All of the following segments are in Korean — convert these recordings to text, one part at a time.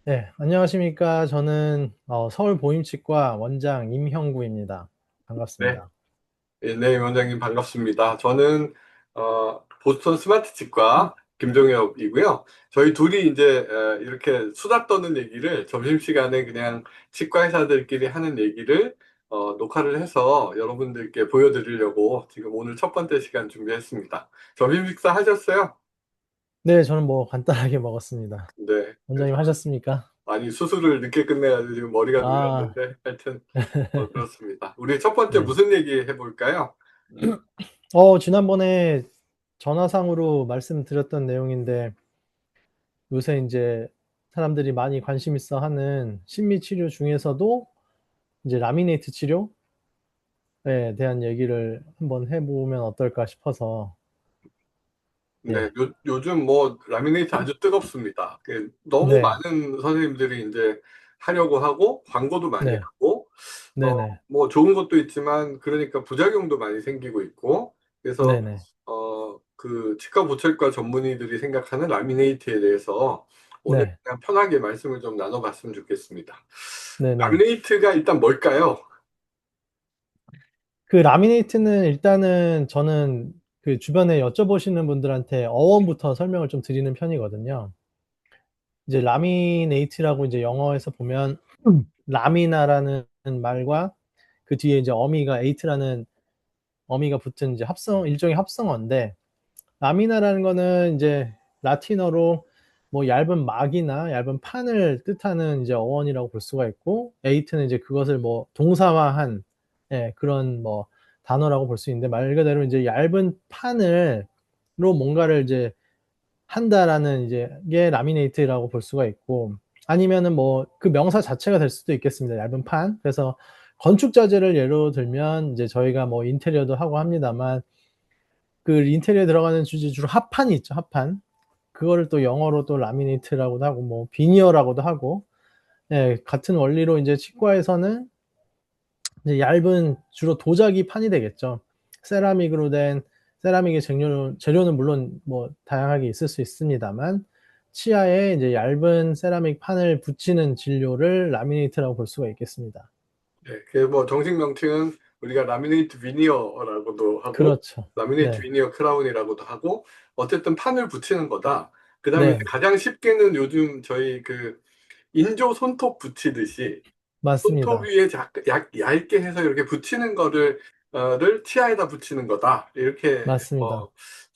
네, 안녕하십니까. 저는 서울 보임치과 원장 임형구입니다. 네, 반갑습니다. 네, 원장님 반갑습니다. 저는 보스턴 스마트 치과 김종엽이고요. 저희 둘이 이제 이렇게 수다 떠는 얘기를 점심시간에 그냥 치과 의사들끼리 하는 얘기를 녹화를 해서 여러분들께 보여드리려고 지금 오늘 첫 번째 시간 준비했습니다. 점심 식사 하셨어요? 네, 저는 뭐 간단하게 먹었습니다. 네, 원장님 하셨습니까? 아니 수술을 늦게 끝내가지고 지금 머리가 아, 눌렸는데 하여튼 그렇습니다. 우리 첫 번째 네. 무슨 얘기 해볼까요? 지난번에 전화상으로 말씀드렸던 내용인데 요새 이제 사람들이 많이 관심 있어 하는 심미 치료 중에서도 이제 라미네이트 치료에 대한 얘기를 한번 해보면 어떨까 싶어서 네, 예. 요즘 뭐 라미네이트 아주 뜨겁습니다. 너무 네, 많은 선생님들이 이제 하려고 하고 광고도 많이 네, 하고 네네, 뭐 좋은 것도 있지만 그러니까 부작용도 많이 생기고 있고 그래서 네네, 그 치과 보철과 전문의들이 생각하는 라미네이트에 대해서 오늘 네, 그냥 편하게 말씀을 좀 나눠봤으면 좋겠습니다. 네네. 라미네이트가 일단 뭘까요? 그 라미네이트는 일단은 저는 그 주변에 여쭤보시는 분들한테 어원부터 설명을 좀 드리는 편이거든요. 이제 라미네이트라고 이제 영어에서 보면 라미나라는 말과 그 뒤에 이제 어미가 에이트라는 어미가 붙은 이제 일종의 합성어인데 라미나라는 거는 이제 라틴어로 뭐 얇은 막이나 얇은 판을 뜻하는 이제 어원이라고 볼 수가 있고 에이트는 이제 그것을 뭐 동사화한 그런 뭐 단어라고 볼 수 있는데 말 그대로 이제 얇은 판을로 뭔가를 이제 한다라는 이제 게 라미네이트라고 볼 수가 있고 아니면은 뭐 그 명사 자체가 될 수도 있겠습니다. 얇은 판. 그래서 건축 자재를 예로 들면 이제 저희가 뭐 인테리어도 하고 합니다만 그 인테리어에 들어가는 주제 주로 합판이 있죠. 합판. 그거를 또 영어로 또 라미네이트라고도 하고 뭐 비니어라고도 하고 같은 원리로 이제 치과에서는 이제 얇은 주로 도자기 판이 되겠죠. 세라믹으로 된 세라믹의 재료는 물론 뭐 다양하게 있을 수 있습니다만 치아에 이제 얇은 세라믹 판을 붙이는 진료를 라미네이트라고 볼 수가 있겠습니다. 네, 그뭐 정식 명칭은 우리가 라미네이트 비니어라고도 하고 그렇죠. 라미네이트 네, 비니어 크라운이라고도 하고 어쨌든 판을 붙이는 거다. 그다음에 네, 가장 쉽게는 요즘 저희 그 인조 손톱 붙이듯이 손톱 맞습니다. 위에 얇게 해서 이렇게 붙이는 거를 치아에다 붙이는 거다. 이렇게 맞습니다.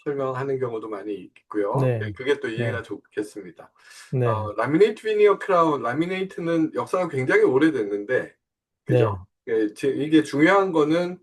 설명하는 경우도 많이 있고요. 네, 네, 그게 또 네, 이해가 좋겠습니다. 네, 라미네이트 비니어 크라운, 라미네이트는 역사가 굉장히 오래됐는데 네, 그죠? 이게 중요한 거는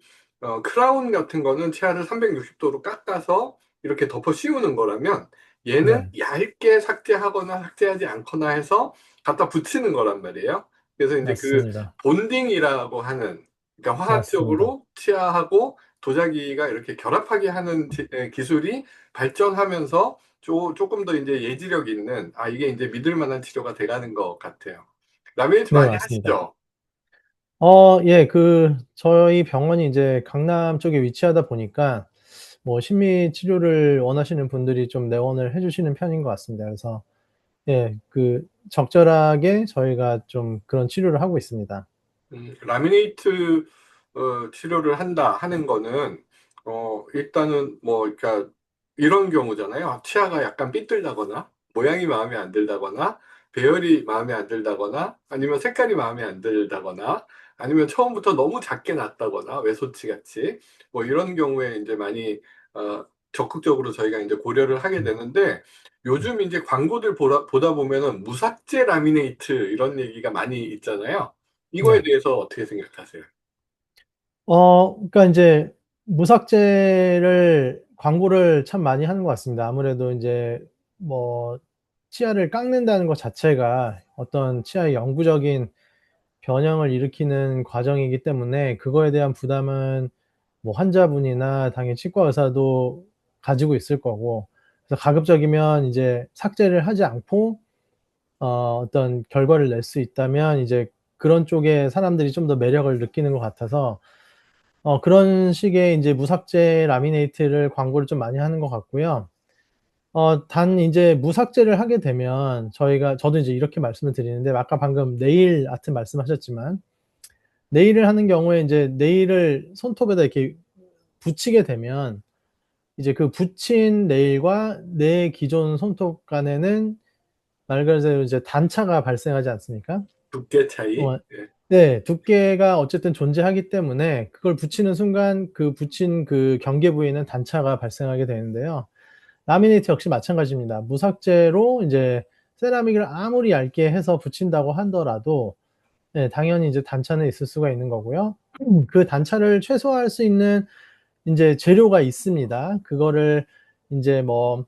크라운 같은 거는 치아를 360도로 깎아서 이렇게 덮어 씌우는 거라면 얘는 네, 얇게 삭제하거나 삭제하지 않거나 해서 갖다 붙이는 거란 말이에요. 그래서 이제 그 맞습니다. 본딩이라고 하는 그러니까 맞습니다. 화학적으로 치아하고 도자기가 이렇게 결합하게 하는 기술이 발전하면서 조금 더 이제 예지력 있는 이게 이제 믿을 만한 치료가 돼가는 것 같아요. 라미네이트 네, 많이 맞습니다. 하시죠? 예, 저희 병원이 이제 강남 쪽에 위치하다 보니까, 뭐, 심리 치료를 원하시는 분들이 좀 내원을 해주시는 편인 것 같습니다. 그래서, 예, 적절하게 저희가 좀 그런 치료를 하고 있습니다. 라미네이트 치료를 한다 하는 거는 일단은 뭐 그러니까 이런 경우잖아요. 치아가 약간 삐뚤다거나 모양이 마음에 안 들다거나 배열이 마음에 안 들다거나 아니면 색깔이 마음에 안 들다거나 아니면 처음부터 너무 작게 났다거나 외소치 같이 뭐 이런 경우에 이제 많이 적극적으로 저희가 이제 고려를 하게 음, 되는데 음. 요즘 이제 광고들 보다 보면은 무삭제 라미네이트 이런 얘기가 많이 있잖아요. 이거에 네. 대해서 어떻게 생각하세요? 그러니까 이제 무삭제를 광고를 참 많이 하는 것 같습니다. 아무래도 이제 뭐, 치아를 깎는다는 것 자체가 어떤 치아의 영구적인 변형을 일으키는 과정이기 때문에 그거에 대한 부담은 뭐 환자분이나 당연히 치과 의사도 가지고 있을 거고 그래서 가급적이면 이제 삭제를 하지 않고 어떤 결과를 낼 수 있다면 이제 그런 쪽에 사람들이 좀 더 매력을 느끼는 것 같아서 그런 식의 이제 무삭제 라미네이트를 광고를 좀 많이 하는 것 같고요. 단 이제 무삭제를 하게 되면 저도 이제 이렇게 말씀을 드리는데 아까 방금 네일 아트 말씀하셨지만 네일을 하는 경우에 이제 네일을 손톱에다 이렇게 붙이게 되면 이제 그 붙인 네일과 내 기존 손톱 간에는 말 그대로 이제 단차가 발생하지 않습니까? 두께 차이? 어 예. 네. 두께가 어쨌든 존재하기 때문에 그걸 붙이는 순간 그 붙인 그 경계 부위는 단차가 발생하게 되는데요. 라미네이트 역시 마찬가지입니다. 무삭제로 인제 세라믹을 아무리 얇게 해서 붙인다고 하더라도 네 당연히 이제 단차는 있을 수가 있는 거고요. 그 단차를 최소화할 수 있는 인제 재료가 있습니다. 그거를 인제 뭐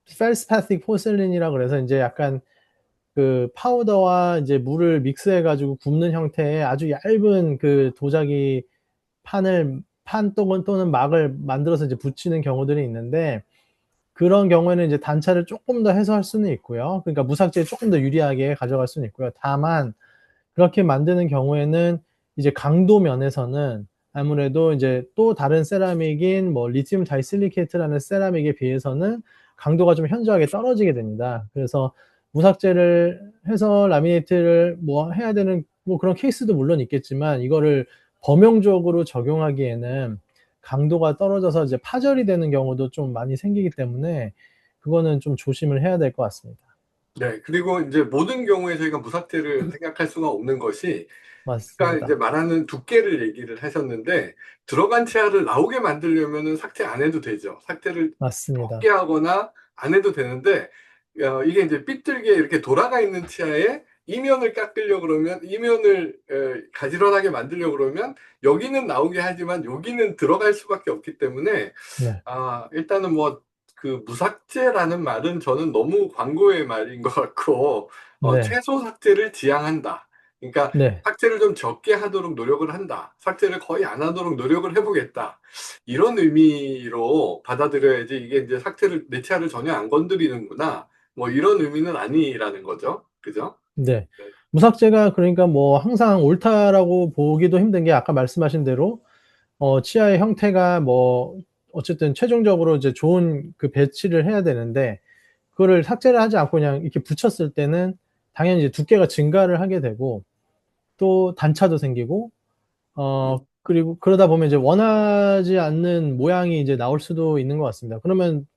feldspath porcelain이라 그래서 인제 약간 그 파우더와 이제 물을 믹스해 가지고 굽는 형태의 아주 얇은 그 도자기 판 또는 막을 만들어서 이제 붙이는 경우들이 있는데 그런 경우에는 이제 단차를 쪼끔 더 해소할 수는 있고요. 그러니까 무삭제에 쪼끔 더 유리하게 가져갈 수는 있고요. 다만 그렇게 만드는 경우에는 이제 강도 면에서는 아무래도 이제 또 다른 세라믹인 뭐 리튬 다이실리케이트라는 세라믹에 비해서는 강도가 좀 현저하게 떨어지게 됩니다. 그래서 무삭제를 해서 라미네이트를 뭐 해야 되는 뭐 그런 케이스도 물론 있겠지만 이거를 범용적으로 적용하기에는 강도가 떨어져서 이제 파절이 되는 경우도 좀 많이 생기기 때문에 그거는 좀 조심을 해야 될 것 같습니다. 네. 그리고 이제 모든 경우에 저희가 무삭제를 생각할 수가 없는 것이 아까 이제 맞습니다. 말하는 두께를 얘기를 하셨는데 들어간 치아를 나오게 만들려면은 삭제 안 해도 되죠. 삭제를 적게 맞습니다. 하거나 안 해도 되는데 이게 이제 삐뚤게 이렇게 돌아가 있는 치아에 이면을 깎으려 그러면 이면을 가지런하게 만들려 그러면 여기는 나오게 하지만 여기는 들어갈 수밖에 없기 때문에 네. 일단은 뭐 그 무삭제라는 말은 저는 너무 광고의 말인 것 같고 네. 최소 삭제를 지향한다. 그러니까 네. 삭제를 좀 적게 하도록 노력을 한다. 삭제를 거의 안 하도록 노력을 해보겠다. 이런 의미로 받아들여야지 이게 이제 삭제를 내 치아를 전혀 안 건드리는구나. 뭐 이런 의미는 아니라는 거죠. 그죠? 네. 네. 무삭제가 그러니까 뭐 항상 옳다라고 보기도 힘든 게 아까 말씀하신 대로 치아의 형태가 뭐 어쨌든 최종적으로 이제 좋은 그 배치를 해야 되는데 그거를 삭제를 하지 않고 그냥 이렇게 붙였을 때는 당연히 이제 두께가 증가를 하게 되고 또 단차도 생기고 그리고 그러다 보면 이제 원하지 않는 모양이 이제 나올 수도 있는 것 같습니다. 그러면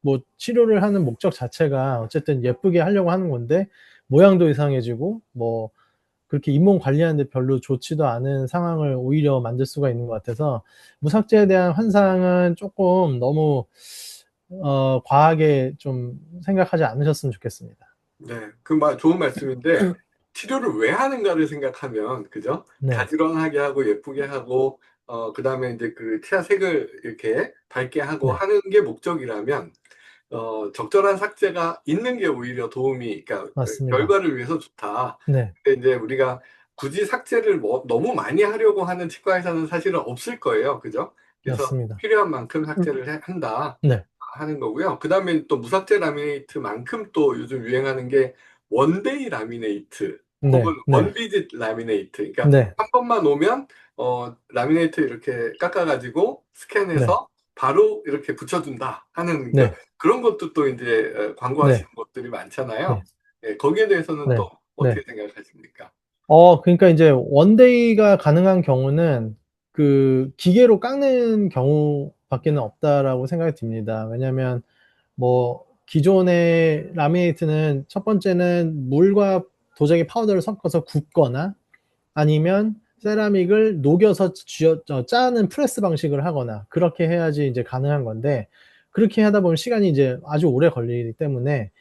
뭐 치료를 하는 목적 자체가 어쨌든 예쁘게 하려고 하는 건데 모양도 이상해지고 뭐 그렇게 잇몸 관리하는 데 별로 좋지도 않은 상황을 오히려 만들 수가 있는 것 같아서 무삭제에 대한 환상은 쪼끔 너무 과하게 좀 생각하지 않으셨으면 좋겠습니다. 네. 그 말 좋은 말씀인데 치료를 왜 하는가를 생각하면 그죠? 네. 가지런하게 하고 예쁘게 하고 그다음에 인제 그 치아 색을 이렇게 밝게 하고 네. 하는 게 목적이라면 적절한 삭제가 있는 게 오히려 도움이 그러니까 맞습니다. 결과를 위해서 좋다. 네. 근데 인제 우리가 굳이 삭제를 뭐 너무 많이 하려고 하는 치과에서는 사실은 없을 거예요. 그죠? 그래서 맞습니다. 필요한 만큼 삭제를 한다 네. 하는 거고요. 그다음에 또 무삭제 라미네이트만큼 또 요즘 유행하는 게 원데이 라미네이트 혹은 네. 네. 원비짓 라미네이트. 그러니까 네. 한 번만 오면 라미네이트 이렇게 깎아 가지고 네. 스캔해서 바로 이렇게 붙여준다 하는 그 네. 그런 것도 또 인제 네. 광고하시는 곳들이 많잖아요. 네. 예, 거기에 대해서는 또 네. 어떻게 네. 생각하십니까? 그러니까 인제 원데이가 가능한 경우는 그 기계로 깎는 경우밖에는 없다라고 생각이 듭니다. 왜냐하면 뭐 기존의 라미네이트는 첫 번째는 물과 도자기 파우더를 섞어서 굽거나 아니면 세라믹을 녹여서 짜는 프레스 방식을 하거나 그렇게 해야지 이제 가능한 건데 그렇게 하다 보면 시간이 이제 아주 오래 걸리기 때문에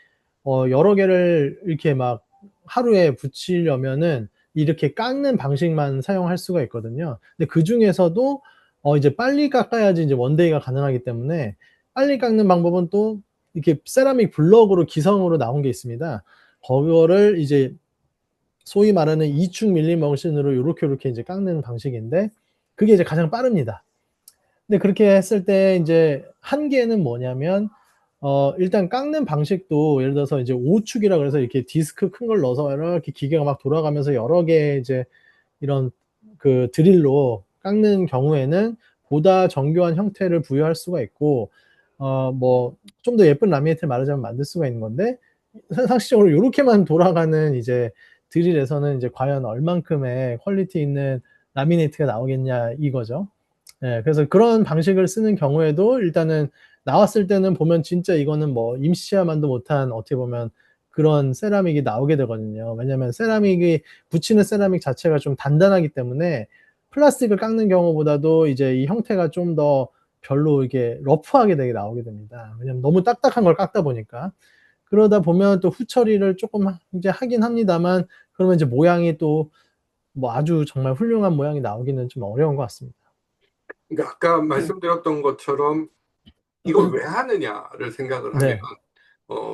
여러 개를 이렇게 막 하루에 붙이려면은 이렇게 깎는 방식만 사용할 수가 있거든요. 근데 그중에서도 이제 빨리 깎아야지 이제 원데이가 가능하기 때문에 빨리 깎는 방법은 또 이렇게 세라믹 블럭으로 기성으로 나온 게 있습니다. 그거를 이제 소위 말하는 이축 밀림 머신으로 요렇게 이제 깎는 방식인데 그게 이제 가장 빠릅니다. 근데 그렇게 했을 때 인제 한계는 뭐냐면 일단 깎는 방식도 예를 들어서 이제 오축이라 그래서 이렇게 디스크 큰 걸 넣어서 이렇게 기계가 막 돌아가면서 여러 개의 이제 이런 그 드릴로 깎는 경우에는 보다 정교한 형태를 부여할 수가 있고 뭐 좀 더 예쁜 라미네이트를 말하자면 만들 수가 있는 건데 상식적으로 요렇게만 돌아가는 이제 드릴에서는 이제 과연 얼만큼의 퀄리티 있는 라미네이트가 나오겠냐 이거죠. 예, 그래서 그런 방식을 쓰는 경우에도 일단은 나왔을 때는 보면 진짜 이거는 뭐 임시야만도 못한 어떻게 보면 그런 세라믹이 나오게 되거든요. 왜냐면 세라믹이 붙이는 세라믹 자체가 좀 단단하기 때문에 플라스틱을 깎는 경우보다도 이제 이 형태가 좀 더 별로 이게 러프하게 되게 나오게 됩니다. 왜냐면 너무 딱딱한 걸 깎다 보니까. 그러다 보면 또 후처리를 조금 이제 하긴 합니다만 그러면 이제 모양이 또 뭐 아주 정말 훌륭한 모양이 나오기는 좀 어려운 것 같습니다. 그러니까 아까 말씀드렸던 것처럼 이걸 왜 하느냐를 생각을 하면 네,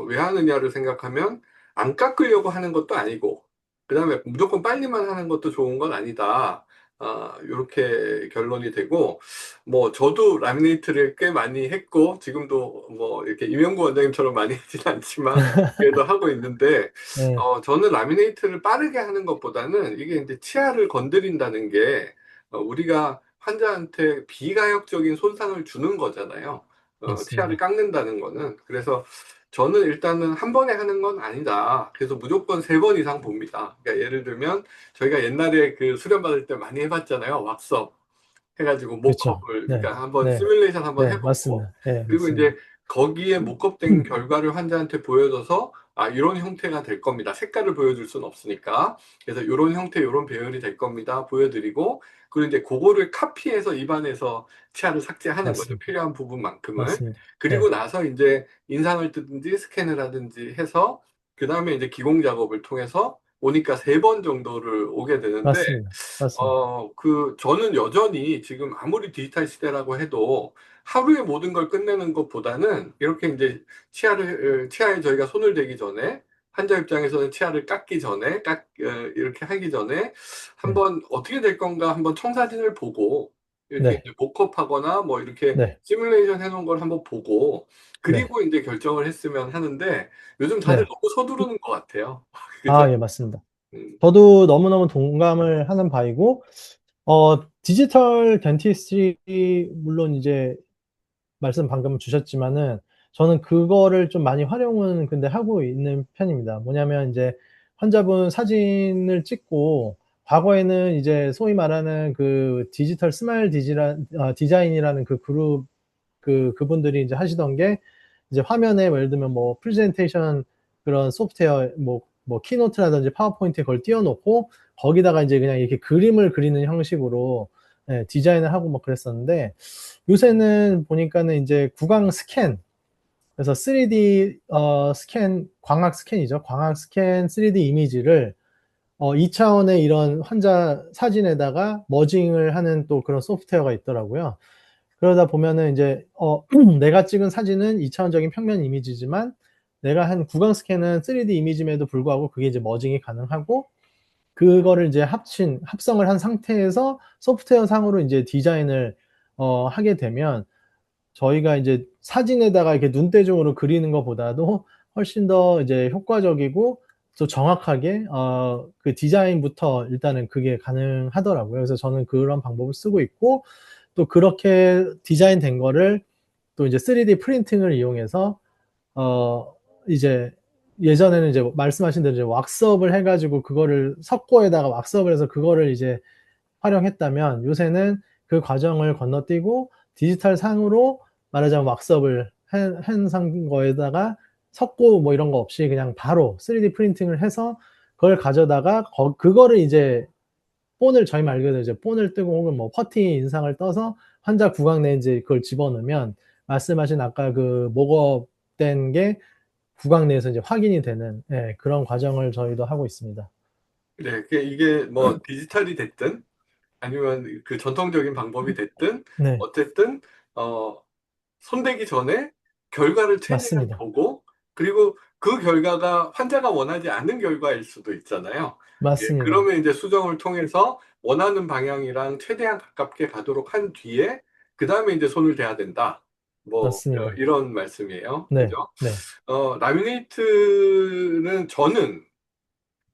왜 하느냐를 생각하면 안 깎으려고 하는 것도 아니고, 그 다음에 무조건 빨리만 하는 것도 좋은 건 아니다. 이렇게 결론이 되고, 뭐, 저도 라미네이트를 꽤 많이 했고, 지금도 뭐, 이렇게 임영구 원장님처럼 많이 하진 않지만, 그래도 하고 있는데, 네, 저는 라미네이트를 빠르게 하는 것보다는 이게 이제 치아를 건드린다는 게, 우리가 환자한테 비가역적인 손상을 주는 거잖아요. 치아를 맞습니다. 깎는다는 거는. 그래서 저는 일단은 한 번에 하는 건 아니다. 그래서 무조건 세 번 이상 봅니다. 그러니까 예를 들면 저희가 옛날에 그 수련 받을 때 많이 해봤잖아요. 왁서 해가지고 그렇죠. 모컵을, 네, 그러니까 한번 네, 시뮬레이션 한번 네, 해보고, 맞습니다. 네, 그리고 이제 맞습니다. 거기에 모컵된 결과를 환자한테 보여줘서 이런 형태가 될 겁니다. 색깔을 보여줄 수는 없으니까. 그래서 이런 형태, 이런 배열이 될 겁니다. 보여드리고, 그리고 이제 그거를 카피해서 입안에서 치아를 삭제하는 거죠. 맞습니다. 필요한 부분만큼을. 맞습니다. 그리고 네, 나서 이제 인상을 뜨든지 스캔을 하든지 해서, 그 다음에 이제 기공 작업을 통해서 오니까 세 번 정도를 오게 되는데, 맞습니다. 맞습니다. 저는 여전히 지금 아무리 디지털 시대라고 해도 하루에 모든 걸 끝내는 것보다는 이렇게 이제 치아에 저희가 손을 대기 전에, 환자 입장에서는 치아를 깎기 전에, 이렇게 하기 전에 네, 한번 어떻게 될 건가 한번 청사진을 보고, 이렇게 네, 이제 복합하거나 뭐 이렇게 네, 시뮬레이션 해놓은 걸 한번 보고, 네, 그리고 이제 결정을 했으면 하는데, 요즘 다들 네. 너무 서두르는 것 같아요. 그죠? 아, 예, 맞습니다. 음, 저도 너무너무 동감을 하는 바이고, 디지털 덴티스트리, 물론 이제 말씀 방금 주셨지만은 저는 그거를 좀 많이 활용은 근데 하고 있는 편입니다. 뭐냐면 이제 환자분 사진을 찍고 과거에는 이제 소위 말하는 그 디지털 스마일 디자인이라는 그 그룹 그분들이 이제 하시던 게 이제 화면에 뭐 예를 들면 뭐 프레젠테이션 그런 소프트웨어 뭐 키노트라든지 파워포인트에 그걸 띄워놓고 거기다가 이제 그냥 이렇게 그림을 그리는 형식으로 예, 디자인을 하고 뭐 그랬었는데 요새는 보니까는 이제 구강 스캔 그래서 3D 스캔 광학 스캔이죠. 광학 스캔 3D 이미지를 2차원의 이런 환자 사진에다가 머징을 하는 또 그런 소프트웨어가 있더라고요. 그러다 보면은 이제 내가 찍은 사진은 2차원적인 평면 이미지지만 내가 한 구강 스캔은 3D 이미지임에도 불구하고 그게 이제 머징이 가능하고 그거를 이제 합성을 한 상태에서 소프트웨어 상으로 이제 디자인을 하게 되면 저희가 이제 사진에다가 이렇게 눈대중으로 그리는 것보다도 훨씬 더 이제 효과적이고 또 정확하게 그 디자인부터 일단은 그게 가능하더라고요. 그래서 저는 그런 방법을 쓰고 있고 또 그렇게 디자인된 거를 또 이제 3D 프린팅을 이용해서 이제 예전에는 이제 말씀하신 대로 이제 왁스업을 해가지고 그거를 석고에다가 왁스업을 해서 그거를 이제 활용했다면 요새는 그 과정을 건너뛰고 디지털 상으로 말하자면 왁스업을 한 거에다가 석고 뭐 이런 거 없이 그냥 바로 3D 프린팅을 해서 그걸 가져다가 그거를 이제 본을 저희 말 그대로 이제 본을 뜨고 혹은 뭐 퍼티 인상을 떠서 환자 구강 내에 이제 그걸 집어넣으면 말씀하신 아까 그 목업된 게 구강 내에서 이제 확인이 되는 예, 그런 과정을 저희도 하고 있습니다. 네, 이게 뭐 디지털이 됐든 아니면 그 전통적인 방법이 됐든 네, 어쨌든 어, 손대기 전에 결과를 최대한 맞습니다. 보고, 그리고 그 결과가 환자가 원하지 않는 결과일 수도 있잖아요. 예, 맞습니다. 그러면 이제 수정을 통해서 원하는 방향이랑 최대한 가깝게 가도록 한 뒤에 그 다음에 이제 손을 대야 된다. 뭐 맞습니다. 이런 말씀이에요. 그죠? 네, 네, 라미네이트는 저는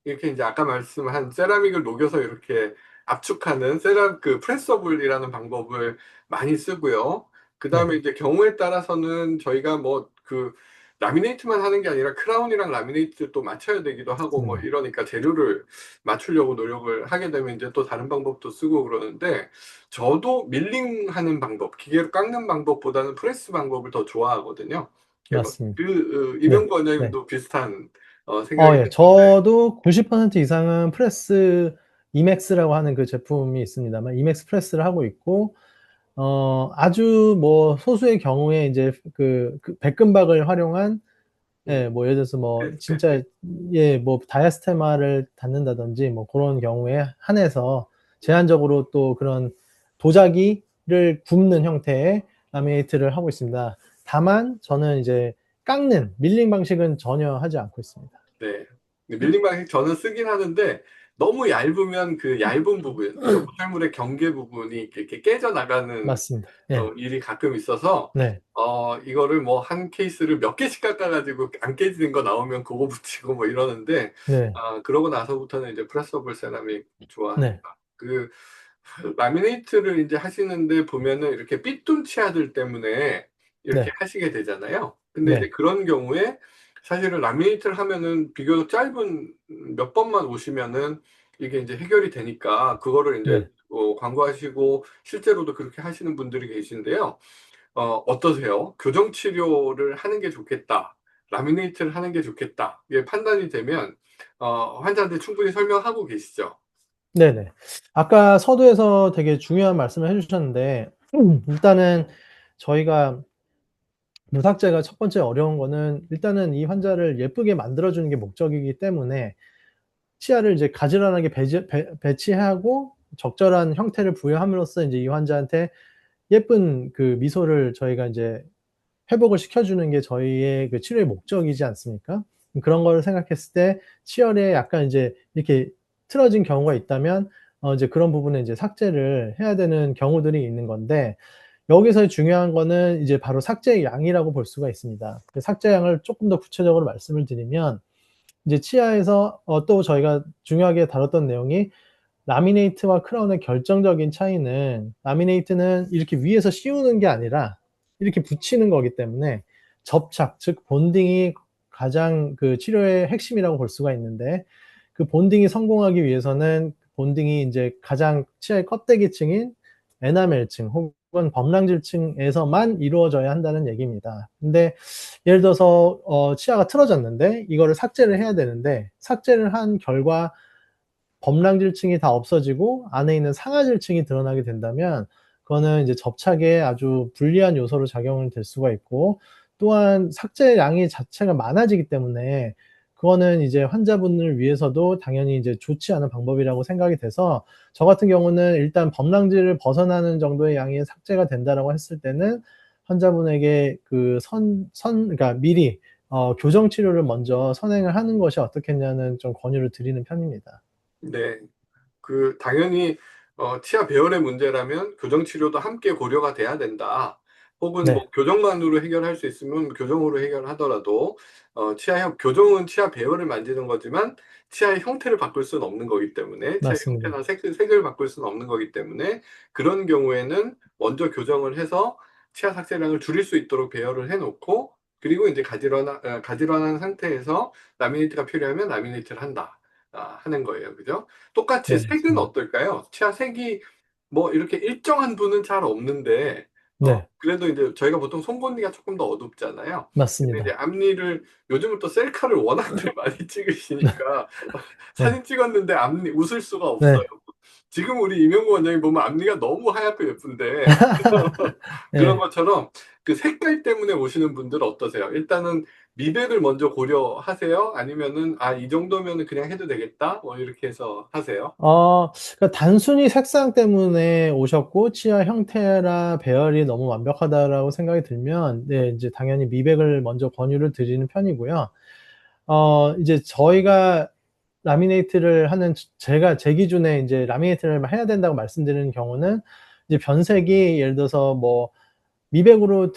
이렇게 이제 아까 말씀한 세라믹을 녹여서 이렇게 압축하는 그 프레서블이라는 방법을 많이 쓰고요. 네. 그다음에 이제 경우에 따라서는 저희가 뭐 그 라미네이트만 하는 게 아니라 크라운이랑 라미네이트 또 맞춰야 되기도 하고 뭐 맞습니다. 이러니까 재료를 맞추려고 노력을 하게 되면 이제 또 다른 방법도 쓰고 그러는데 저도 밀링하는 방법, 기계로 깎는 방법보다는 프레스 방법을 더 좋아하거든요. 예, 뭐 맞습니다. 네. 이명구 네. 원장님도 비슷한 생각이 예. 같은데 저도 90% 이상은 프레스 이맥스라고 하는 그 제품이 있습니다만 이맥스 프레스를 하고 있고, 아주 뭐 소수의 경우에 이제 그 백금박을 활용한, 음, 뭐 예를 들어서 뭐 네, 진짜, 뭐 다이아스테마를 닫는다든지 뭐 그런 경우에 한해서 제한적으로 또 그런 도자기를 굽는 형태의 라미네이트를 하고 있습니다. 다만 저는 이제 깎는 밀링 방식은 전혀 하지 않고 있습니다. 네. 밀링 방식 저는 쓰긴 하는데 너무 얇으면 그 얇은 부분, 그 모탈물의 경계 부분이 이렇게 깨져 나가는 맞습니다. 예. 일이 가끔 있어서 네. 이거를 뭐 한 케이스를 몇 개씩 깎아가지고 안 깨지는 거 나오면 그거 붙이고 뭐 이러는데 네. 그러고 나서부터는 이제 프레서블 세라믹 네. 좋아합니다. 그 라미네이트를 이제 하시는데 보면은 이렇게 삐뚤 치아들 때문에 이렇게 네. 하시게 되잖아요. 근데 이제 네. 그런 경우에 사실은 라미네이트를 하면은 비교적 짧은 몇 번만 오시면은 이게 이제 해결이 되니까 그거를 이제 네. 광고하시고 실제로도 그렇게 하시는 분들이 계신데요. 어떠세요? 교정 치료를 하는 게 좋겠다. 라미네이트를 하는 게 좋겠다. 이게 판단이 되면 환자한테 충분히 설명하고 계시죠? 네네. 아까 서두에서 되게 중요한 말씀을 해 주셨는데, 일단은 저희가 무삭제가 첫 번째 어려운 거는 일단은 이 환자를 예쁘게 만들어 주는 게 목적이기 때문에 치아를 이제 가지런하게 배치하고 적절한 형태를 부여함으로써 인제 이 환자한테 예쁜 그 미소를 저희가 인제 회복을 시켜주는 게 저희의 그 치료의 목적이지 않습니까? 그런 거를 생각했을 때 치열에 약간 이제 이렇게 틀어진 경우가 있다면, 이제 그런 부분에 이제 삭제를 해야 되는 경우들이 있는 건데, 여기서 중요한 거는 이제 바로 삭제의 양이라고 볼 수가 있습니다. 그 삭제량을 쪼끔 더 구체적으로 말씀을 드리면, 이제 치아에서 또 저희가 중요하게 다뤘던 내용이 라미네이트와 크라운의 결정적인 차이는, 라미네이트는 이렇게 위에서 씌우는 게 아니라 이렇게 붙이는 거기 때문에 접착, 즉 본딩이 가장 그 치료의 핵심이라고 볼 수가 있는데, 그 본딩이 성공하기 위해서는 본딩이 인제 가장 치아의 껍데기층인 에나멜층 혹은 범랑질층에서만 이루어져야 한다는 얘기입니다. 근데 예를 들어서 치아가 틀어졌는데 이거를 삭제를 해야 되는데, 삭제를 한 결과 범랑질층이 다 없어지고 안에 있는 상아질층이 드러나게 된다면 그거는 이제 접착에 아주 불리한 요소로 작용이 될 수가 있고, 또한 삭제량이 자체가 많아지기 때문에 그거는 이제 환자분을 위해서도 당연히 이제 좋지 않은 방법이라고 생각이 돼서, 저 같은 경우는 일단 범랑질을 벗어나는 정도의 양이 삭제가 된다라고 했을 때는 환자분에게 그 그러니까 미리 교정 치료를 먼저 선행을 하는 것이 어떻겠냐는 좀 권유를 드리는 편입니다. 네. 당연히 치아 배열의 문제라면 교정 치료도 함께 고려가 돼야 된다. 혹은 뭐 네. 교정만으로 해결할 수 있으면 교정으로 해결하더라도 교정은 치아 배열을 만지는 거지만 치아의 형태를 바꿀 수는 없는 거기 때문에 치아의 맞습니다. 형태나 색을 바꿀 수는 없는 거기 때문에 그런 경우에는 먼저 교정을 해서 치아 삭제량을 줄일 수 있도록 배열을 해 놓고 그리고 이제 가지런한 상태에서 라미네이트가 필요하면 라미네이트를 한다. 하는 거예요. 그죠? 똑같이 네, 색은 맞습니다. 어떨까요? 치아 색이 뭐 이렇게 일정한 분은 잘 없는데 네. 그래도 이제 저희가 보통 송곳니가 조금 더 어둡잖아요. 근데 이제 맞습니다. 앞니를 요즘은 또 셀카를 워낙들 많이 찍으시니까 네. 사진 찍었는데 앞니 웃을 수가 없어요. 네. 지금 우리 이명구 원장님 보면 앞니가 너무 하얗고 예쁜데 그런 예. 것처럼 그 색깔 때문에 오시는 분들 어떠세요? 일단은 미백을 먼저 고려하세요? 아니면은 이 정도면은 그냥 해도 되겠다? 뭐 이렇게 해서 하세요? 그러니까 단순히 색상 때문에 오셨고 치아 형태나 배열이 너무 완벽하다라고 생각이 들면, 네, 인제 당연히 미백을 먼저 권유를 드리는 편이고요. 이제 저희가 라미네이트를 하는 제가 제 기준에 인제 라미네이트를 해야 된다고 말씀드리는 경우는, 이제 변색이 예를 들어서 뭐 미백으로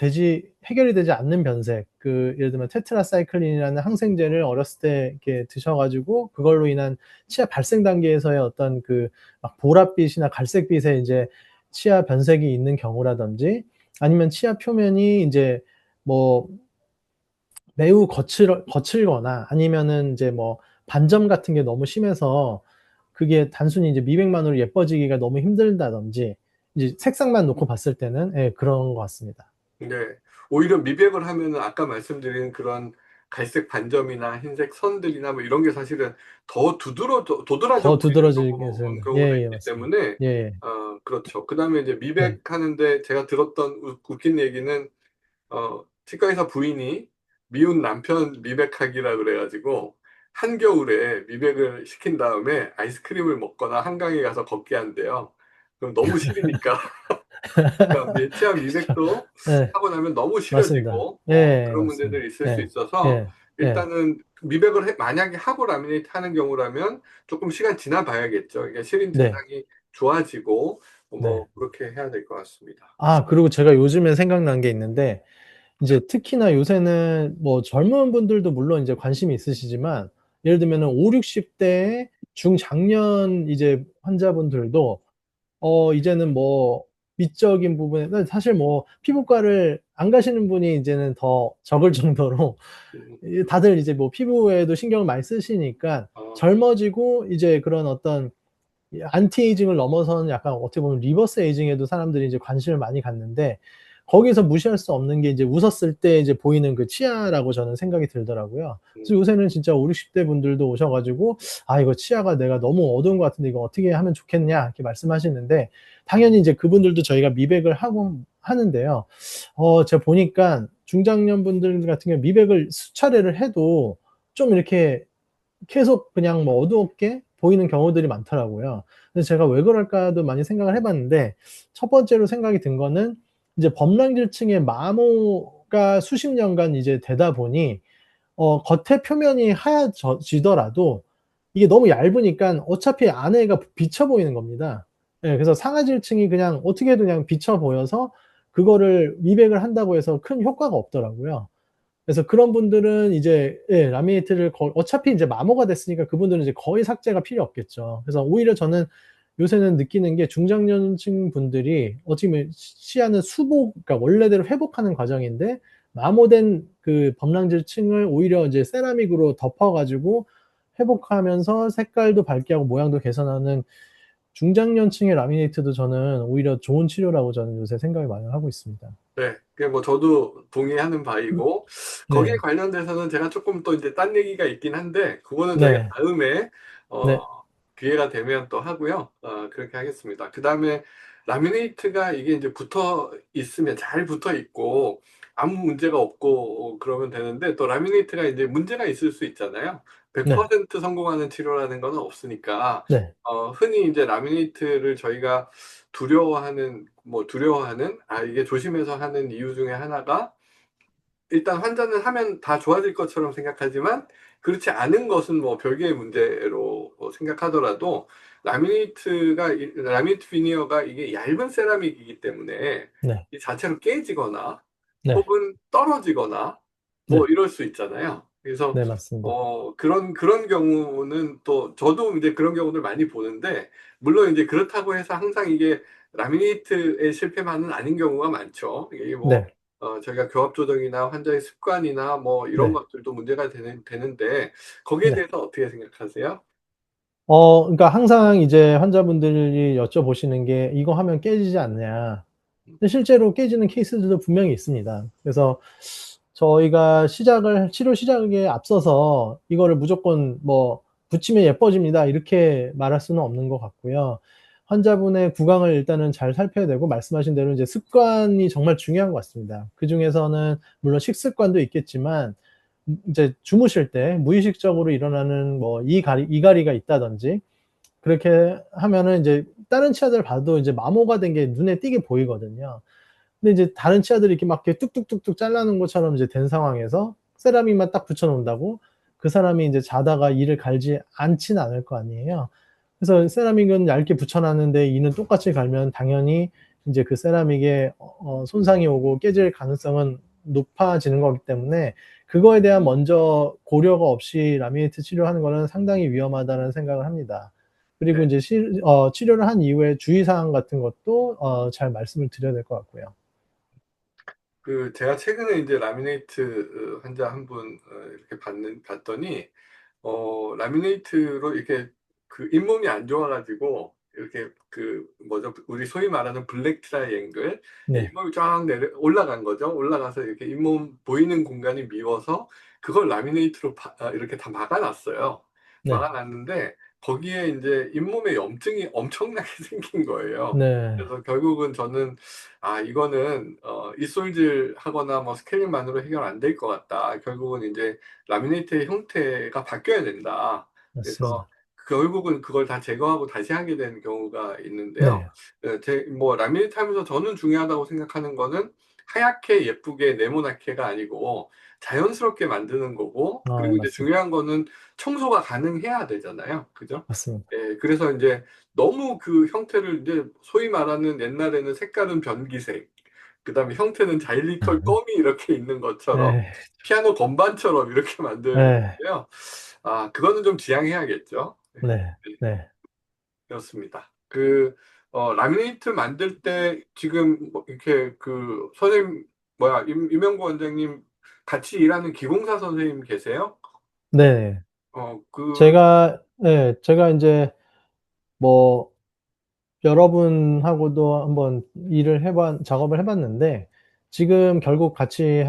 해결이 되지 않는 변색, 그 예를 들면 테트라사이클린이라는 항생제를 어렸을 때 이렇게 드셔 가지고 그걸로 인한 치아 발생 단계에서의 어떤 그 막 보랏빛이나 갈색빛의 인제 치아 변색이 있는 경우라든지, 아니면 치아 표면이 이제 뭐 매우 거칠거나 아니면은 이제 뭐 반점 같은 게 너무 심해서 그게 단순히 이제 미백만으로 예뻐지기가 너무 힘들다든지 이제 색상만 놓고 봤을 때는 예, 그런 것 같습니다. 근데 오히려 미백을 하면은 아까 말씀드린 그런 갈색 반점이나 흰색 선들이나 뭐 이런 게 사실은 더 도드라져 더 보이는 두드러지게 된다. 경우도 예, 예, 있기 맞습니다. 때문에 예, 그렇죠. 그다음에 이제 네. 미백하는데 제가 들었던 웃긴 얘기는 치과의사 부인이 미운 남편 미백하기라 그래가지고 한겨울에 미백을 시킨 다음에 아이스크림을 먹거나 한강에 가서 걷게 한대요. 그럼 너무 시리니까 그러니까 치아 미백도 예, 하고 나면 너무 맞습니다. 시려지고 예, 그런 맞습니다. 문제들이 있을 수 예, 있어서 예, 예, 일단은 미백을 만약에 하고 라미네이트 하는 경우라면 조금 시간 지나 봐야겠죠. 이게 시린 네, 증상이 좋아지고 네. 뭐 그렇게 해야 될 것 같습니다. 아, 그리고 제가 요즘에 생각난 게 있는데 이제 특히나 요새는 뭐 젊은 분들도 물론 이제 관심이 있으시지만 예를 들면은 5, 60대의 중장년 이제 환자분들도 이제는 뭐 미적인 부분에 사실 뭐 피부과를 안 가시는 분이 이제는 더 적을 정도로 음, 다들 이제 뭐 피부에도 신경을 많이 쓰시니까 어, 젊어지고 이제 그런 어떤 안티에이징을 넘어서는 약간 어떻게 보면 리버스 에이징에도 사람들이 이제 관심을 많이 갖는데 거기서 무시할 수 없는 게 이제 웃었을 때 이제 보이는 그 치아라고 저는 생각이 들더라고요. 그래서 음, 요새는 진짜 5, 60대 분들도 오셔가지고 아 이거 치아가 내가 너무 어두운 것 같은데 이거 어떻게 하면 좋겠냐 이렇게 말씀하시는데 당연히 이제 그분들도 저희가 미백을 하고 하는데요. 제가 보니까 중장년 분들 같은 경우 미백을 수차례를 해도 좀 이렇게 계속 그냥 뭐 어두웠게 보이는 경우들이 많더라고요. 그래서 제가 왜 그럴까도 많이 생각을 해봤는데 첫 번째로 생각이 든 거는 이제 범랑질층의 마모가 수십 년간 이제 되다 보니 겉에 표면이 하얘지더라도 이게 너무 얇으니까 어차피 안에가 비쳐 보이는 겁니다. 예, 그래서 상아질층이 그냥 어떻게 해도 그냥 비쳐 보여서 그거를 미백을 한다고 해서 큰 효과가 없더라고요. 그래서 그런 분들은 이제 예, 라미네이트를 어차피 이제 마모가 됐으니까 그분들은 이제 거의 삭제가 필요 없겠죠. 그래서 오히려 저는 요새는 느끼는 게 중장년층 분들이 어떻게 보면 시야는 그러니까 원래대로 회복하는 과정인데 마모된 그 범랑질층을 오히려 이제 세라믹으로 덮어가지고 회복하면서 색깔도 밝게 하고 모양도 개선하는 중장년층의 라미네이트도 저는 오히려 좋은 치료라고 저는 요새 생각을 많이 하고 있습니다. 네, 그 뭐 저도 동의하는 바이고 거기에 네, 관련돼서는 제가 조금 또 이제 딴 얘기가 있긴 한데 그거는 저희가 네, 다음에 네, 기회가 되면 또 하고요. 그렇게 하겠습니다. 그 다음에 라미네이트가 이게 이제 붙어 있으면 잘 붙어 있고 아무 문제가 없고 그러면 되는데 또 라미네이트가 이제 문제가 있을 수 있잖아요. 네, 100% 성공하는 치료라는 건 없으니까 네, 흔히 이제 라미네이트를 저희가 두려워하는 이게 조심해서 하는 이유 중에 하나가 일단 환자는 하면 다 좋아질 것처럼 생각하지만 그렇지 않은 것은 뭐 별개의 문제로 생각하더라도 라미네이트 비니어가 이게 얇은 세라믹이기 때문에 네. 이 자체로 깨지거나 네, 혹은 떨어지거나 뭐 네, 이럴 수 있잖아요. 그래서 네, 맞습니다. 그런 경우는 또 저도 이제 그런 경우들 많이 보는데 물론 이제 그렇다고 해서 항상 이게 라미네이트의 실패만은 아닌 경우가 많죠. 이게 뭐 네, 저희가 교합 조정이나 환자의 습관이나 뭐 이런 네, 것들도 문제가 되는데 거기에 네. 대해서 어떻게 생각하세요? 그러니까 항상 이제 환자분들이 여쭤보시는 게 이거 하면 깨지지 않냐. 근데 실제로 깨지는 케이스들도 분명히 있습니다. 그래서 저희가 치료 시작에 앞서서 이거를 무조건 뭐 붙이면 예뻐집니다. 이렇게 말할 수는 없는 것 같고요. 환자분의 구강을 일단은 잘 살펴야 되고 말씀하신 대로 이제 습관이 정말 중요한 것 같습니다. 그 중에서는 물론 식습관도 있겠지만 이제 주무실 때 무의식적으로 일어나는 뭐 이갈이가 있다든지 그렇게 하면은 이제 다른 치아들 봐도 이제 마모가 된 게 눈에 띄게 보이거든요. 근데 이제 다른 치아들이 이렇게 막 이렇게 뚝뚝뚝뚝 잘라놓은 것처럼 이제 된 상황에서 세라믹만 딱 붙여놓는다고 그 사람이 이제 자다가 이를 갈지 않지는 않을 거 아니에요. 그래서 세라믹은 얇게 붙여놨는데 이는 똑같이 갈면 당연히 이제 그 세라믹에 손상이 오고 깨질 가능성은 높아지는 거기 때문에 그거에 대한 먼저 고려가 없이 라미네이트 치료하는 거는 상당히 위험하다는 생각을 합니다. 그리고 네. 이제 치료를 한 이후에 주의사항 같은 것도 잘 말씀을 드려야 될 것 같고요. 제가 최근에 이제 라미네이트 환자 한 분 이렇게 봤더니 라미네이트로 이렇게 잇몸이 안 좋아가지고 이렇게 뭐죠? 우리 소위 말하는 블랙 트라이앵글 네, 잇몸이 쫙 올라간 거죠. 올라가서 이렇게 잇몸 보이는 공간이 미워서 그걸 라미네이트로 이렇게 다 막아놨어요. 네, 막아놨는데 거기에 이제 잇몸에 염증이 엄청나게 생긴 거예요. 네, 그래서 결국은 저는 이거는 입솔질 하거나 뭐 스케일링만으로 해결 안 될 것 같다. 결국은 이제 라미네이트의 형태가 바뀌어야 된다. 그래서 맞습니다. 결국은 그걸 다 제거하고 다시 하게 되는 경우가 있는데요. 네, 뭐 라미네이트 하면서 저는 중요하다고 생각하는 거는 하얗게 예쁘게 네모나게가 아니고 자연스럽게 만드는 거고, 그리고 이제 맞습니다. 중요한 거는 청소가 가능해야 되잖아요. 그죠? 맞습니다. 그래서 이제 너무 그 형태를 이제 소위 말하는 옛날에는 색깔은 변기색, 그다음에 형태는 자일리톨 껌이 이렇게 있는 것처럼 네, 피아노 건반처럼 이렇게 네, 만드는데요. 그거는 좀 지양해야겠죠. 네, 네, 네, 네, 그렇습니다. 라미네이트 만들 때 지금 뭐 이렇게 선생님, 뭐야, 임영구 원장님 같이 일하는 기공사 선생님 계세요? 네. 어, 그, 제가 이제 뭐 여러분하고도 한번 작업을 해봤는데, 지금 결국 같이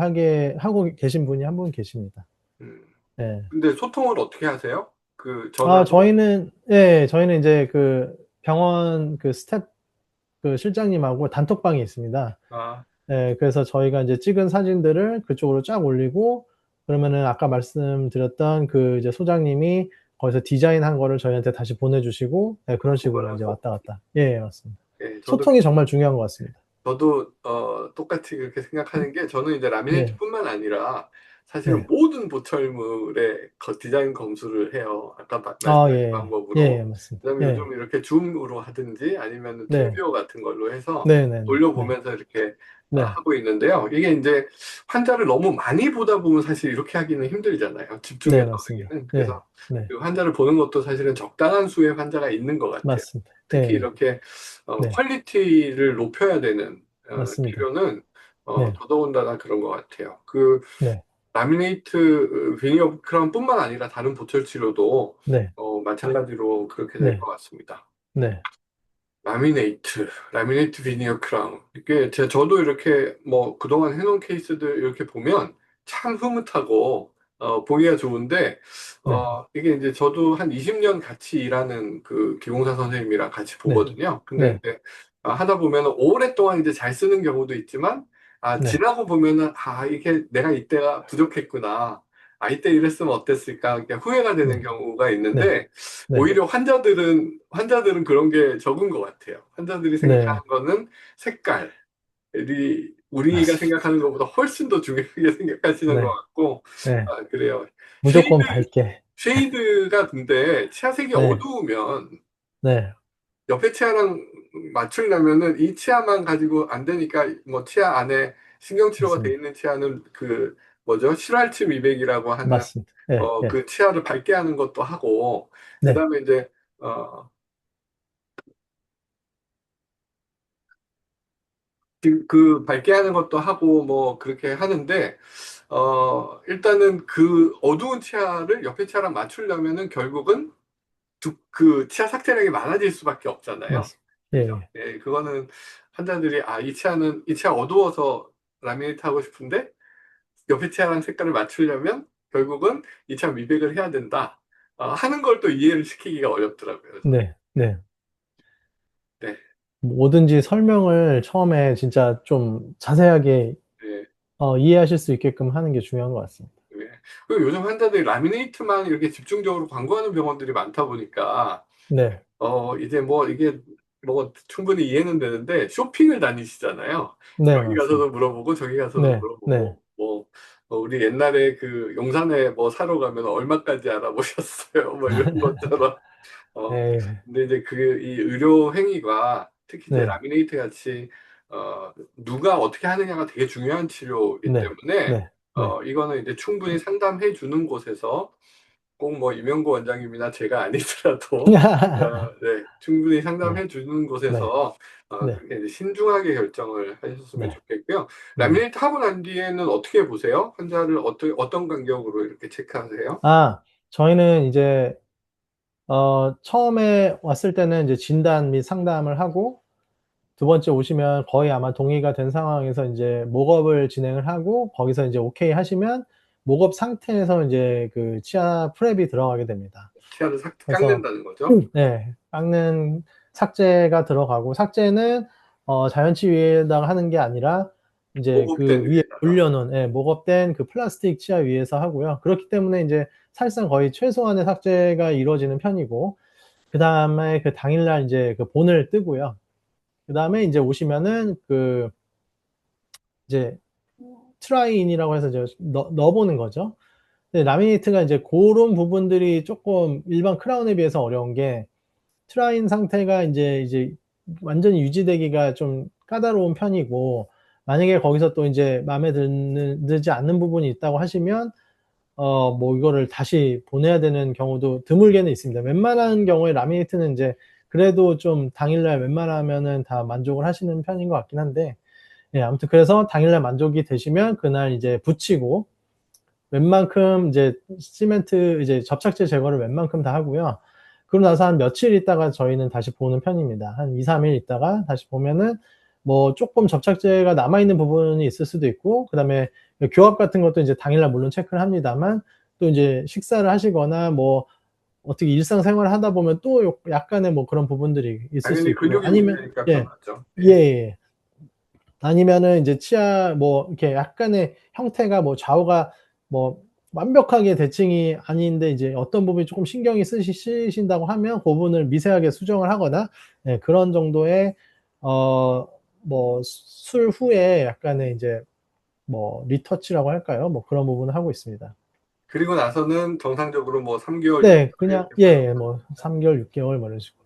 하고 계신 분이 한 분 계십니다. 음, 예. 근데 소통을 어떻게 하세요? 전화로? 저희는 이제 그 병원 그 스텝 그 실장님하고 단톡방이 있습니다. 아, 예, 그래서 저희가 이제 찍은 사진들을 그쪽으로 쫙 올리고, 그러면은 아까 말씀드렸던 그 이제 소장님이 거기서 디자인한 거를 저희한테 다시 보내주시고, 예, 그런 식으로 이제 그거하고. 왔다 갔다. 예, 맞습니다. 예, 소통이 정말 중요한 것 같습니다. 똑같이 그렇게 생각하는 게, 저는 이제 네. 라미네이트뿐만 아니라 사실은 네. 모든 보철물의 디자인 검수를 해요. 아까 말씀하신 예, 예, 예, 방법으로. 맞습니다. 그다음에 예, 요즘 이렇게 줌으로 하든지 아니면 네, 팀뷰어 같은 걸로 해서 네, 네, 네, 네, 돌려보면서 이렇게 네, 하고 있는데요. 이게 이제 환자를 너무 많이 보다 보면 사실 이렇게 하기는 힘들잖아요. 네, 집중해서 맞습니다. 하기는. 네, 그래서 네, 그 환자를 보는 것도 사실은 적당한 수의 환자가 있는 것 같아요. 맞습니다. 특히 예, 이렇게 네, 퀄리티를 높여야 되는 맞습니다. 필요는 네, 더더군다나 그런 것 같아요. 네, 라미네이트 비니어 크라운뿐만 아니라 다른 보철 치료도 네, 마찬가지로 그렇게 될 네, 것 같습니다. 네, 라미네이트 비니어 크라운. 이게 저도 이렇게 뭐 그동안 해놓은 케이스들 이렇게 보면 참 흐뭇하고 보기가 좋은데, 네, 이게 이제 저도 한 20년 같이 일하는 기공사 선생님이랑 같이 네, 보거든요. 근데 네, 이제 하다 보면 오랫동안 이제 잘 쓰는 경우도 있지만, 네, 지나고 보면은 이게 내가 이때가 부족했구나. 이때 이랬으면 어땠을까? 이렇게 후회가 되는 네, 경우가 네, 있는데, 네, 오히려 환자들은 그런 게 적은 것 같아요. 환자들이 생각하는 네, 거는 색깔이 우리가 맞습니다. 생각하는 것보다 훨씬 더 중요하게 생각하시는 것 네, 같고, 네, 그래요. 쉐이드, 무조건 밝게. 쉐이드가 근데 치아색이 네, 어두우면 네, 옆에 치아랑 맞추려면은 이 치아만 가지고 안 되니까, 뭐 치아 안에 신경치료가 돼 맞습니다. 있는 치아는 뭐죠? 실활치 미백이라고 하는 맞습니다. 예, 예, 치아를 밝게 하는 것도 하고, 네, 그다음에 이제 어, 밝게 하는 것도 하고 뭐 그렇게 하는데, 일단은 어두운 치아를 옆에 치아랑 맞추려면은 결국은 치아 삭제량이 많아질 수밖에 없잖아요. 맞습니다. 예, 그죠? 예, 예, 그거는 환자들이 이 치아 어두워서 라미네이트 하고 싶은데 옆에 치아랑 색깔을 맞추려면 결국은 이 치아 미백을 해야 된다. 하는 걸 또 이해를 시키기가 어렵더라고요. 그래서 네, 네. 네, 뭐든지 설명을 처음에 진짜 좀 자세하게 네. 이해하실 수 있게끔 하는 게 중요한 것 같습니다. 네. 그리고 요즘 환자들이 라미네이트만 이렇게 집중적으로 광고하는 병원들이 많다 보니까, 네, 이제 뭐 이게 뭐 충분히 이해는 되는데 쇼핑을 다니시잖아요. 네, 여기 가서도 맞습니다. 물어보고 저기 가서도 네, 네, 물어보고, 우리 옛날에 용산에 뭐 사러 가면 얼마까지 알아보셨어요? 뭐 이런 것처럼. 어, 네, 근데 이제 이 의료 행위가 특히 이제 네, 라미네이트 같이 누가 어떻게 하느냐가 되게 중요한 치료이기 네, 때문에, 네, 네, 이거는 이제 충분히 상담해 주는 곳에서 꼭 뭐 임용구 원장님이나 제가 아니더라도 네, 충분히 네. 상담해 주는 네. 곳에서 네. 그렇게 이제 신중하게 결정을 하셨으면 네. 좋겠고요. 네. 라미네이트 하고 난 뒤에는 어떻게 보세요? 환자를 어떤 간격으로 이렇게 체크하세요? 아, 저희는 이제 처음에 왔을 때는 이제 진단 및 상담을 하고, 두 번째 오시면 거의 아마 동의가 된 상황에서 이제 목업을 진행을 하고, 거기서 이제 오케이 하시면 목업 상태에서 이제 그 치아 프랩이 들어가게 됩니다. 치아를 그래서 깎는다는 거죠? 네, 깎는 삭제가 들어가고, 삭제는 자연치 위에다가 하는 게 아니라 이제 보급된 그 위에 위에다가. 올려놓은, 예, 목업된 그 플라스틱 치아 위에서 하고요. 그렇기 때문에 이제 사실상 거의 최소한의 삭제가 이루어지는 편이고, 그 다음에 그 당일날 이제 그 본을 뜨고요. 그 다음에 이제 오시면은 그 이제 트라이인이라고 해서 이제 넣어보는 거죠. 근데 라미네이트가 이제 그런 부분들이 조금 일반 크라운에 비해서 어려운 게, 트라인 상태가 이제 완전히 유지되기가 좀 까다로운 편이고, 만약에 거기서 또 이제 마음에 들지 않는 부분이 있다고 하시면 뭐 이거를 다시 보내야 되는 경우도 드물게는 있습니다. 웬만한 경우에 라미네이트는 이제 그래도 좀 당일날 웬만하면은 다 만족을 하시는 편인 것 같긴 한데, 예, 아무튼 그래서 당일날 만족이 되시면 그날 이제 붙이고, 웬만큼 이제 시멘트 이제 접착제 제거를 웬만큼 다 하고요. 그러고 나서 한 며칠 있다가 저희는 다시 보는 편입니다. 한 2-3일 있다가 다시 보면은 뭐 조금 접착제가 남아있는 부분이 있을 수도 있고, 그다음에 교합 같은 것도 이제 당일날 물론 체크를 합니다만, 또 이제 식사를 하시거나 뭐 어떻게 일상생활을 하다 보면 또 약간의 뭐 그런 부분들이 있을 수 당연히 있고, 근육이 아니면 움직이니까 예, 변하죠. 예, 예. 예. 아니면은 이제 치아 뭐 이렇게 약간의 형태가 뭐 좌우가 뭐 완벽하게 대칭이 아닌데 이제 어떤 부분이 조금 신경이 쓰이신다고 하면 그 부분을 미세하게 수정을 하거나, 예, 그런 정도의 뭐 술 후에 약간의 이제 뭐 리터치라고 할까요? 뭐 그런 부분을 하고 있습니다. 그리고 나서는 정상적으로 뭐 3개월, 네, 6개월 그냥 이렇게 예, 보내고. 뭐 3개월, 6개월 뭐 이런 식으로.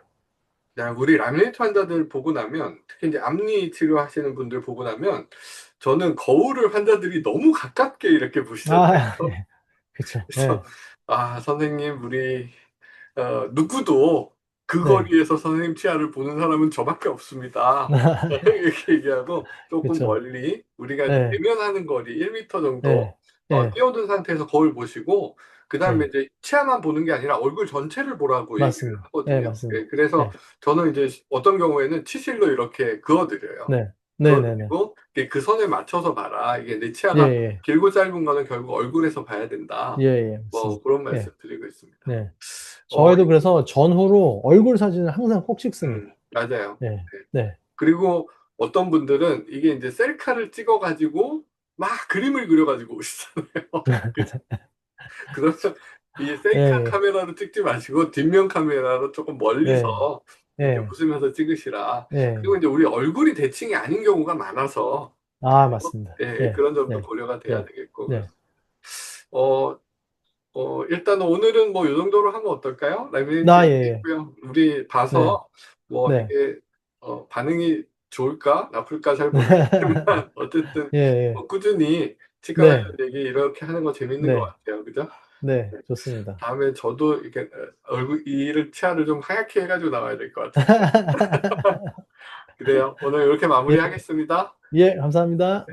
우리 라미네이트 환자들 보고 나면, 특히 이제 앞니 치료하시는 분들 보고 나면, 저는 거울을 환자들이 너무 가깝게 이렇게 보시더라고요. 아, 예. 그쵸. 그래서, 예. 아, 선생님, 우리, 누구도 그 네. 거리에서 선생님 치아를 보는 사람은 저밖에 없습니다. 이렇게 얘기하고, 조금 그쵸. 멀리, 우리가 예. 대면하는 거리 1m 정도, 예. 예. 띄워둔 상태에서 거울 보시고, 그 다음에 예. 이제 치아만 보는 게 아니라 얼굴 전체를 보라고 얘기를 맞습니다. 예, 하거든요. 맞습니다. 예, 그래서 예. 저는 이제 어떤 경우에는 치실로 이렇게 그어드려요. 네. 네네네. 그어드리고, 그 선에 맞춰서 봐라. 이게 내 치아가 예예. 길고 짧은 거는 결국 얼굴에서 봐야 된다. 예예. 뭐 맞습니다. 그런 예. 말씀 드리고 있습니다. 네. 어, 저희도 그래서 전후로 얼굴 사진을 항상 꼭 찍습니다. 맞아요. 네. 네. 네. 그리고 어떤 분들은 이게 이제 셀카를 찍어가지고 막 그림을 그려가지고 오시잖아요. 그러면 이 셀카 예예. 카메라로 찍지 마시고 뒷면 카메라로 조금 네. 멀리서 이렇게 예. 웃으면서 찍으시라. 예. 그리고 이제 우리 얼굴이 대칭이 아닌 경우가 많아서 아, 맞습니다. 예, 예. 그런 점도 네. 고려가 돼야 네. 되겠고. 네. 어, 일단 오늘은 뭐 이 정도로 하면 어떨까요? 라미네이트 예예. 얘기했고요. 우리 네. 봐서 뭐 네. 이게 반응이 좋을까 나쁠까 잘 모르겠지만 어쨌든 예예. 뭐 꾸준히 치과 관련 네. 얘기 이렇게 하는 거 재밌는 것 네. 같아요. 그죠? 네. 네. 좋습니다. 다음에 저도 이렇게 얼굴 이를 치아를 좀 하얗게 해가지고 나와야 될 것 같은데. 그래요. 오늘 이렇게 예. 마무리하겠습니다. 예, 감사합니다.